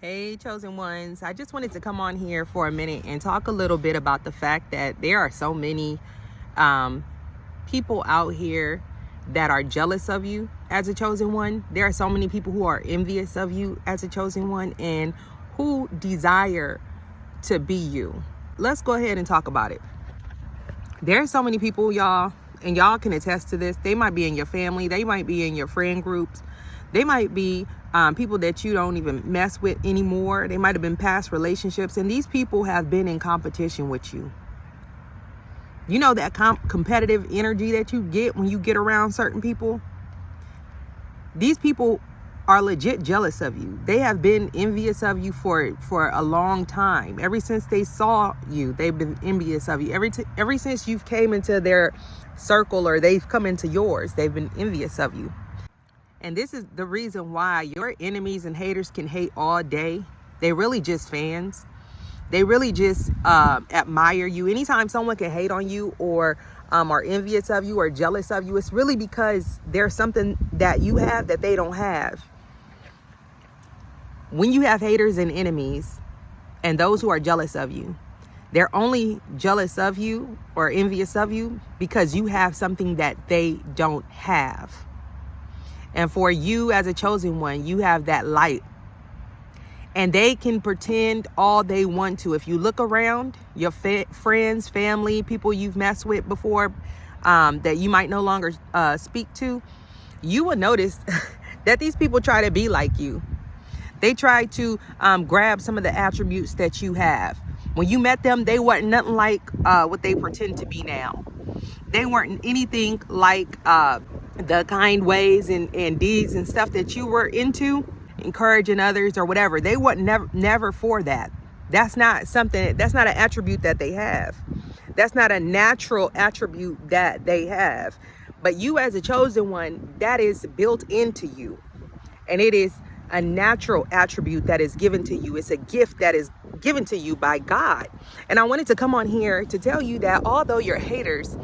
Hey, chosen ones. I just wanted to come on here for a minute and talk a little bit about the fact that there are so many people out here that are jealous of you as a chosen one. There are so many people who are envious of you as a chosen one and who desire to be you. Let's go ahead and talk about it. There are so many people, y'all, and y'all can attest to this. They might be in your family. They might be in your friend groups. They might be people that you don't even mess with anymore. They might have been past relationships, and these people have been in competition with you. You know that competitive energy that you get when you get around certain people? These people are legit jealous of you. They have been envious of you for a long time. Ever since they saw you, they've been envious of you. Ever since you've came into their circle or they've come into yours, they've been envious of you. And this is the reason why your enemies and haters can hate all day. They really just fans. They really just admire you. Anytime someone can hate on you or are envious of you or jealous of you, it's really because there's something that you have that they don't have. When you have haters and enemies and those who are jealous of you, they're only jealous of you or envious of you because you have something that they don't have. And for you as a chosen one, you have that light. And they can pretend all they want to. If you look around, your friends, family, people you've messed with before that you might no longer speak to, you will notice that these people try to be like you. They try to grab some of the attributes that you have. When you met them, they weren't nothing like what they pretend to be now. They weren't anything like the kind ways and deeds and stuff that you were into, encouraging others or whatever. They weren't never for that. That's not an attribute that they have. That's not a natural attribute that they have. But you as a chosen one, that is built into you. And it is a natural attribute that is given to you. It's a gift that is given to you by God. And I wanted to come on here to tell you that although your haters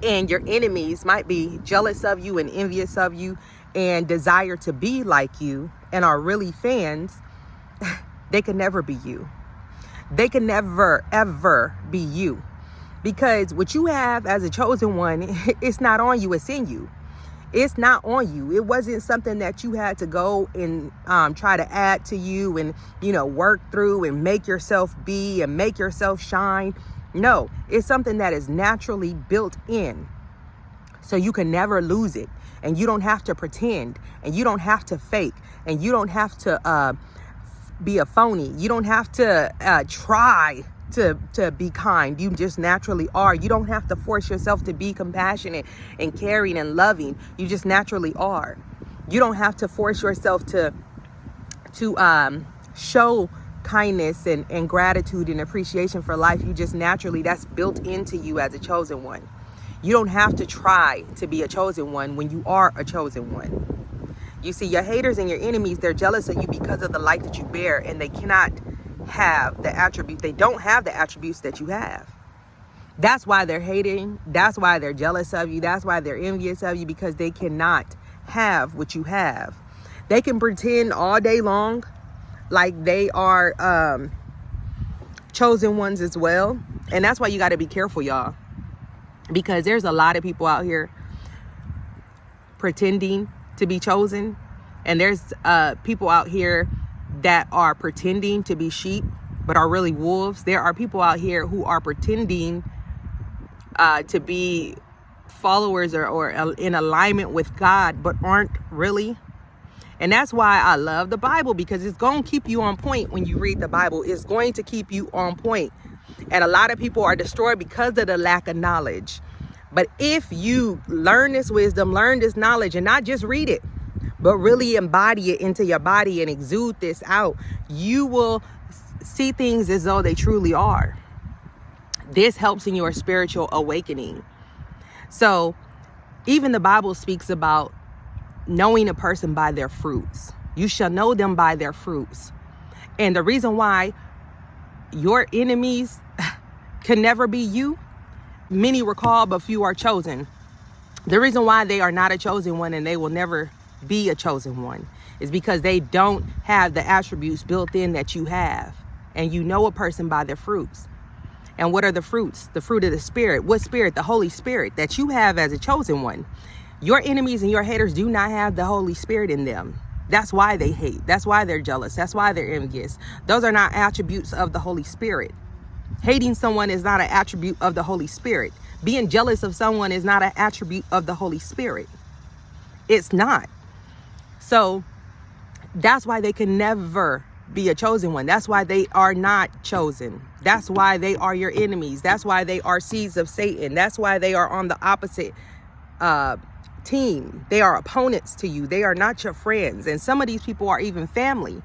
and your enemies might be jealous of you and envious of you and desire to be like you and are really fans, they can never be you. They can never, ever be you. Because what you have as a chosen one, it's not on you, it's in you. It's not on you. It wasn't something that you had to go and try to add to you and, work through and make yourself be and make yourself shine. No, it's something that is naturally built in. So you can never lose it. And you don't have to pretend. And you don't have to fake. And you don't have to be a phony. You don't have to try to be kind. You just naturally are. You don't have to force yourself to be compassionate and caring and loving. You just naturally are. You don't have to force yourself to show kindness and gratitude and appreciation for life. You just naturally, that's built into you as a chosen one. You don't have to try to be a chosen one when you are a chosen one. You see, your haters and your enemies, they're jealous of you because of the light that you bear, and they cannot have the attribute. They don't have the attributes that you have. That's why they're hating. That's why they're jealous of you. That's why they're envious of you, because they cannot have what you have. They can pretend all day long like they are chosen ones as well. And that's why you got to be careful, y'all. Because there's a lot of people out here pretending to be chosen. And there's people out here that are pretending to be sheep, but are really wolves. There are people out here who are pretending to be followers or in alignment with God, but aren't really. And that's why I love the Bible, because it's going to keep you on point when you read the Bible. It's going to keep you on point. And a lot of people are destroyed because of the lack of knowledge. But if you learn this wisdom, learn this knowledge, and not just read it, but really embody it into your body and exude this out, you will see things as though they truly are. This helps in your spiritual awakening. So even the Bible speaks about knowing a person by their fruits. You shall know them by their fruits. And the reason why your enemies can never be you, many were called, but few are chosen. The reason why they are not a chosen one and they will never be a chosen one. It's because they don't have the attributes built in that you have. And you know a person by their fruits. And what are the fruits? The fruit of the Spirit. What Spirit? The Holy Spirit that you have as a chosen one. Your enemies and your haters do not have the Holy Spirit in them. That's why they hate. That's why they're jealous. That's why they're envious. Those are not attributes of the Holy Spirit. Hating someone is not an attribute of the Holy Spirit. Being jealous of someone is not an attribute of the Holy Spirit. It's not. So that's why they can never be a chosen one. That's why they are not chosen. That's why they are your enemies. That's why they are seeds of Satan. That's why they are on the opposite team. They are opponents to you. They are not your friends. And some of these people are even family.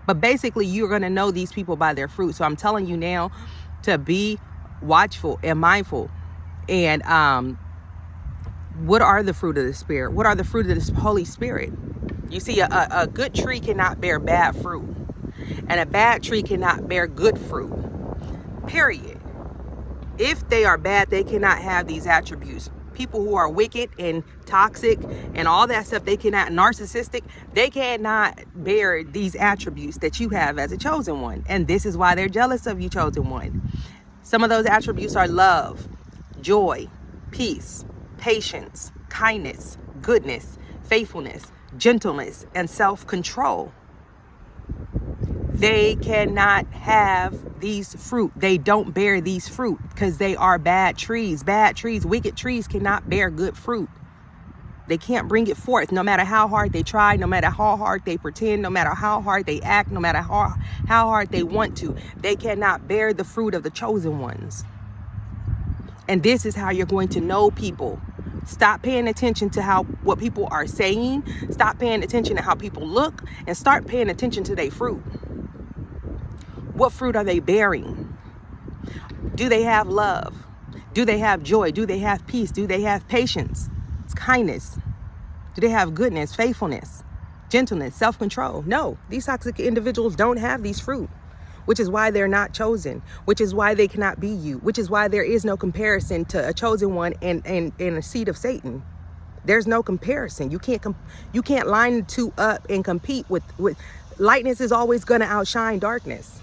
But basically, you're going to know these people by their fruit. So I'm telling you now to be watchful and mindful. And what are the fruit of the Spirit? What are the fruit of the Holy Spirit? You see, a good tree cannot bear bad fruit. And a bad tree cannot bear good fruit. Period. If they are bad, they cannot have these attributes. People who are wicked and toxic and all that stuff, they cannot, narcissistic, they cannot bear these attributes that you have as a chosen one. And this is why they're jealous of you, chosen one. Some of those attributes are love, joy, peace, patience, kindness, goodness, faithfulness, gentleness, and self-control. They cannot have these fruit. They don't bear these fruit because they are bad trees. Bad trees, wicked trees cannot bear good fruit. They can't bring it forth no matter how hard they try, no matter how hard they pretend, no matter how hard they act, no matter how hard they want to. They cannot bear the fruit of the chosen ones. And this is how you're going to know people. Stop paying attention to what people are saying. Stop paying attention to how people look and start paying attention to their fruit. What fruit are they bearing? Do they have love? Do they have joy? Do they have peace? Do they have patience? It's kindness. Do they have goodness, faithfulness, gentleness, self-control? No, these toxic individuals don't have these fruit, which is why they're not chosen, which is why they cannot be you, which is why there is no comparison to a chosen one and a seed of Satan. There's no comparison. You can't line the two up and compete with lightness is always going to outshine darkness.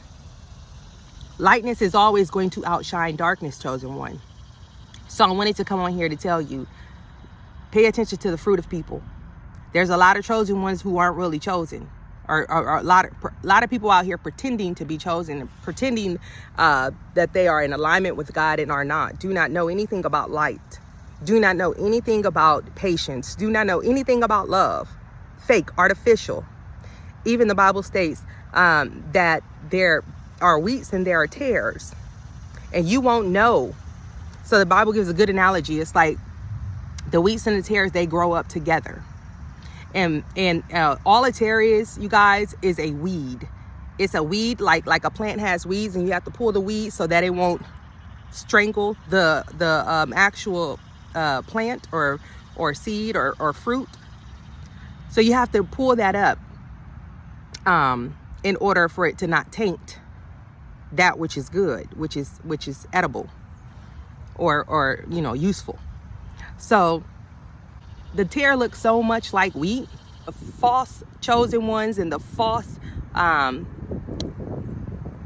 Lightness is always going to outshine darkness, chosen one. So I wanted to come on here to tell you, pay attention to the fruit of people. There's a lot of chosen ones who aren't really chosen. Or a lot of people out here pretending to be chosen and pretending that they are in alignment with God and are not. Do not know anything about light. Do not know anything about patience. Do not know anything about love. Fake, artificial. Even the Bible states that there are wheats and there are tares. And you won't know. So the Bible gives a good analogy. It's like the wheats and the tares, they grow up together. And all a tare is, you guys, is a weed. It's a weed like a plant has weeds, and you have to pull the weed so that it won't strangle the actual plant or seed or fruit. So you have to pull that up in order for it to not taint that which is good, which is edible or useful. So the tare looks so much like wheat. The false chosen ones and the false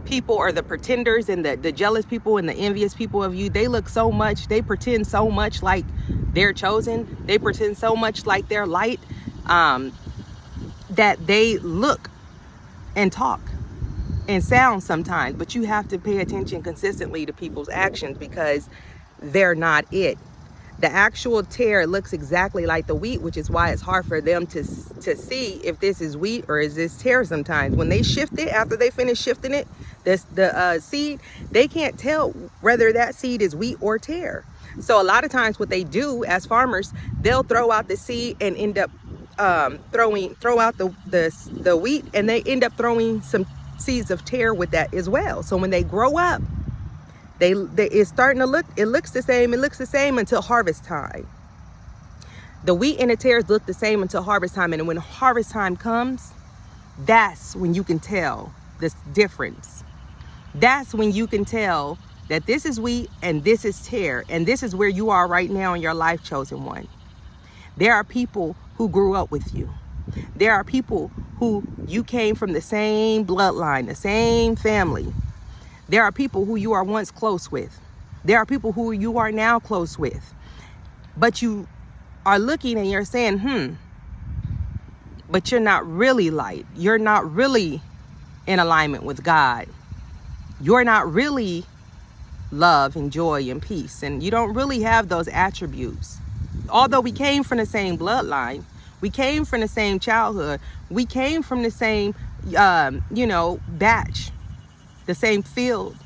people, or the pretenders and the jealous people and the envious people of you, they look so much, they pretend so much like they're chosen. They pretend so much like they're light that they look and talk and sound sometimes. But you have to pay attention consistently to people's actions because they're not it. The actual tare looks exactly like the wheat, which is why it's hard for them to see if this is wheat or is this tare sometimes. When they shift it, after they finish shifting it, the seed, they can't tell whether that seed is wheat or tare. So a lot of times what they do as farmers, they'll throw out the seed and end up throw out the wheat, and they end up throwing some seeds of tare with that as well. So when they grow up, it's starting to look, it looks the same until harvest time. The wheat and the tares look the same until harvest time. And when harvest time comes, that's when you can tell this difference. That's when you can tell that this is wheat and this is tare. And this is where you are right now in your life, chosen one. There are people who grew up with you. There are people who you came from the same bloodline, the same family. There are people who you are once close with. There are people who you are now close with. But you are looking and you're saying, but you're not really light. You're not really in alignment with God. You're not really love and joy and peace. And you don't really have those attributes. Although we came from the same bloodline, we came from the same childhood, we came from the same, batch, the same field.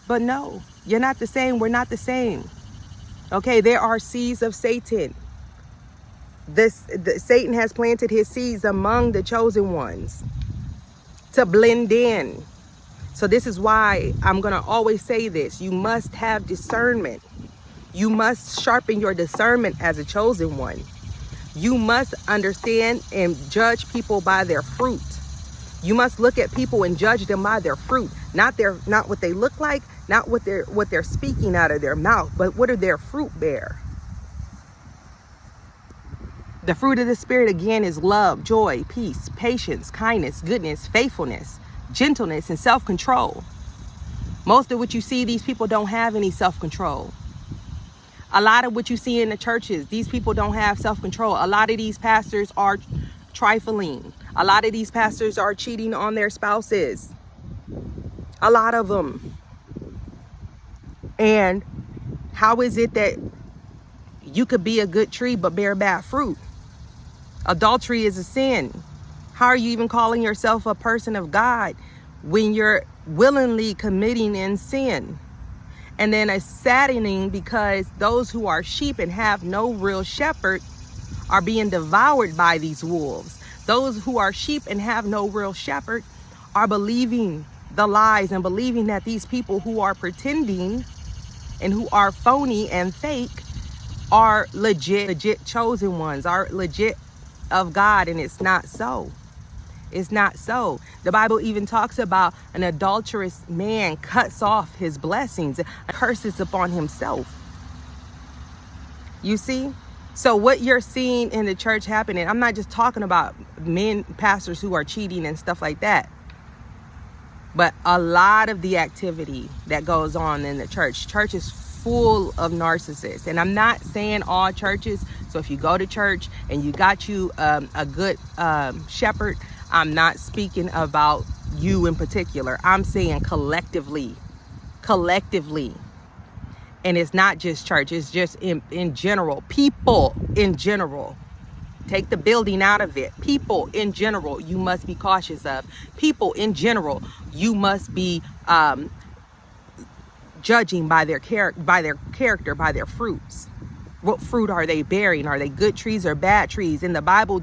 But no, you're not the same. We're not the same. Okay, there are seeds of Satan. Satan has planted his seeds among the chosen ones to blend in. So this is why I'm going to always say this. You must have discernment. You must sharpen your discernment as a chosen one. You must understand and judge people by their fruit. You must look at people and judge them by their fruit, not what they look like, not what they're speaking out of their mouth, but what do their fruit bear? The fruit of the Spirit, again, is love, joy, peace, patience, kindness, goodness, faithfulness, gentleness, and self-control. Most of what you see, these people don't have any self-control. A lot of what you see in the churches, these people don't have self-control. A lot of these pastors are trifling. A lot of these pastors are cheating on their spouses. A lot of them. And how is it that you could be a good tree but bear bad fruit? Adultery is a sin. How are you even calling yourself a person of God when you're willingly committing in sin? And then it's saddening because those who are sheep and have no real shepherd are being devoured by these wolves. Those who are sheep and have no real shepherd are believing the lies and believing that these people who are pretending and who are phony and fake are legit chosen ones, are legit of God. And it's not so. It's not so. The Bible even talks about an adulterous man cuts off his blessings, curses upon himself. You see? So what you're seeing in the church happening, I'm not just talking about men, pastors who are cheating and stuff like that, but a lot of the activity that goes on in the church. Church is full of narcissists. And I'm not saying all churches. So if you go to church and you got a good shepherd, I'm not speaking about you in particular. I'm saying collectively. And it's not just church. It's just in general. People in general. Take the building out of it. People in general, you must be cautious of. People in general, you must be judging by their character, by their fruits. What fruit are they bearing? Are they good trees or bad trees? In the Bible,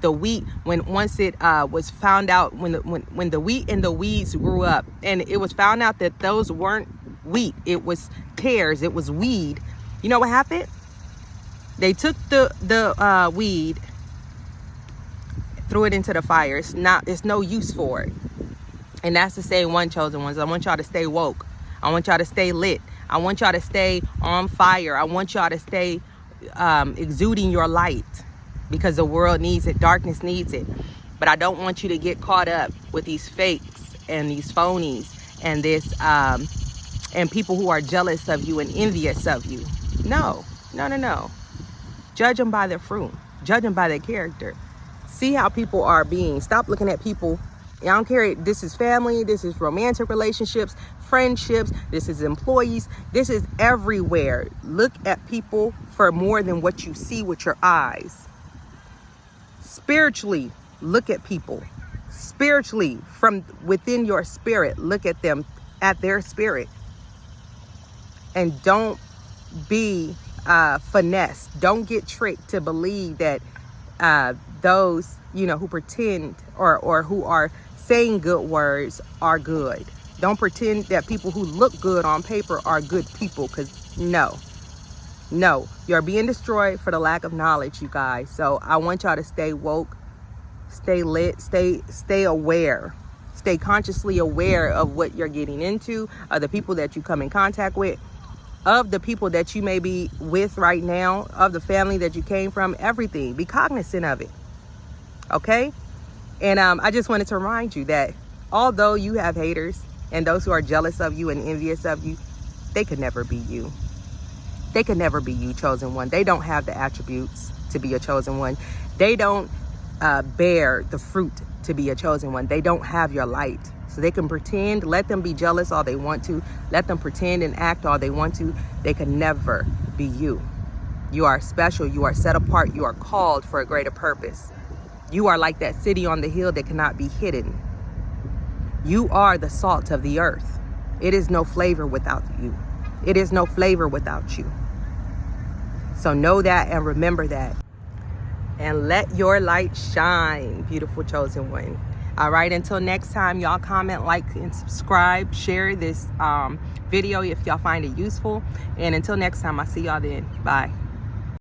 the wheat, once it was found out, when the wheat and the weeds grew up, and it was found out that those weren't wheat, it was tares, it was weed. You know what happened? They took the weed, threw it into the fire. It's no use for it. And that's the same one, chosen ones. I want y'all to stay woke. I want y'all to stay lit. I want y'all to stay on fire. I want y'all to stay exuding your light, because the world needs it. Darkness needs it. But I don't want you to get caught up with these fakes and these phonies and this and people who are jealous of you and envious of you. No. Judge them by their fruit. Judge them by their character. See how people are being. Stop looking at people. I don't care. This is family. This is romantic relationships, friendships. This is employees. This is everywhere. Look at people for more than what you see with your eyes. Spiritually, look at people. Spiritually, from within your spirit, look at them, at their spirit. And don't be finessed. Don't get tricked to believe that those, who pretend or who are saying good words are good. Don't pretend that people who look good on paper are good people, because no, you're being destroyed for the lack of knowledge, you guys. So I want y'all to stay woke, stay lit, stay aware, stay consciously aware of what you're getting into, of the people that you come in contact with, of the people that you may be with right now, of the family that you came from, everything. Be cognizant of it. Okay? And I just wanted to remind you that although you have haters and those who are jealous of you and envious of you, they could never be you. They could never be you, chosen one. They don't have the attributes to be a chosen one. They don't bear the fruit to be a chosen one. They don't have your light. So they can pretend, let them be jealous all they want to. Let them pretend and act all they want to. They can never be you. You are special. You are set apart. You are called for a greater purpose. You are like that city on the hill that cannot be hidden. You are the salt of the earth. It is no flavor without you. It is no flavor without you. So know that and remember that. And let your light shine, beautiful chosen one. All right, until next time, y'all comment, like, and subscribe. Share this video if y'all find it useful. And until next time, I'll see y'all then. Bye.